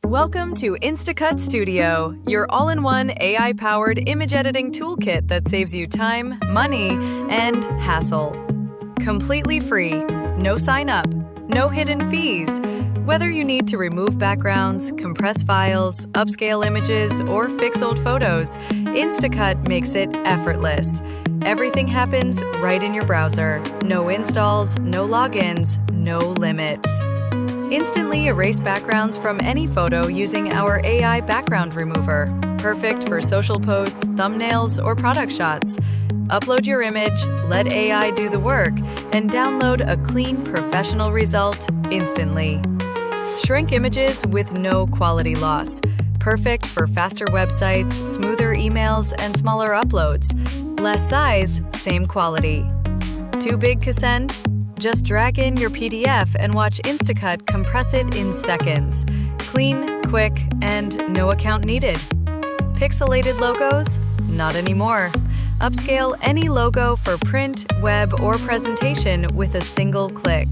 Welcome to Instacut Studio, your all-in-one AI-powered image editing toolkit that saves you time, money, and hassle. Completely free, no sign-up, no hidden fees. Whether you need to remove backgrounds, compress files, upscale images, or fix old photos, Instacut makes it effortless. Everything happens right in your browser. No installs, no logins, no limits. Instantly erase backgrounds from any photo using our AI background remover. Perfect for social posts, thumbnails, or product shots. Upload your image, let AI do the work, and download a clean, professional result instantly. Shrink images with no quality loss. Perfect for faster websites, smoother emails, and smaller uploads. Less size, same quality. Too big to send? Just drag in your PDF and watch Instacut compress it in seconds. Clean, quick, and no account needed. Pixelated logos? Not anymore. Upscale any logo for print, web, or presentation with a single click.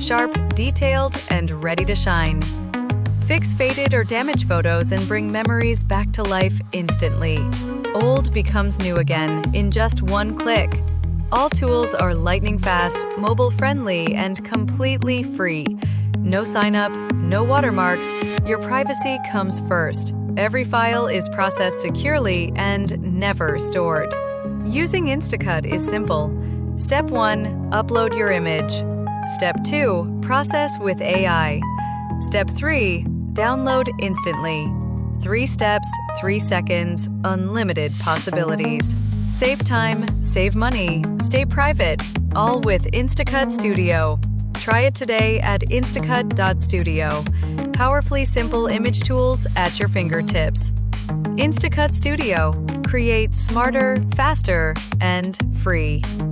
Sharp, detailed, and ready to shine. Fix faded or damaged photos and bring memories back to life instantly. Old becomes new again in just one click. All tools are lightning fast, mobile-friendly, and completely free. No sign-up, no watermarks. Your privacy comes first. Every file is processed securely and never stored. Using Instacut is simple. Step 1, upload your image. Step 2, process with AI. Step 3, download instantly. 3 steps, 3 seconds, unlimited possibilities. Save time, save money, stay private, all with Instacut Studio. Try it today at instacut.studio. Powerfully simple image tools at your fingertips. Instacut Studio. Create smarter, faster, and free.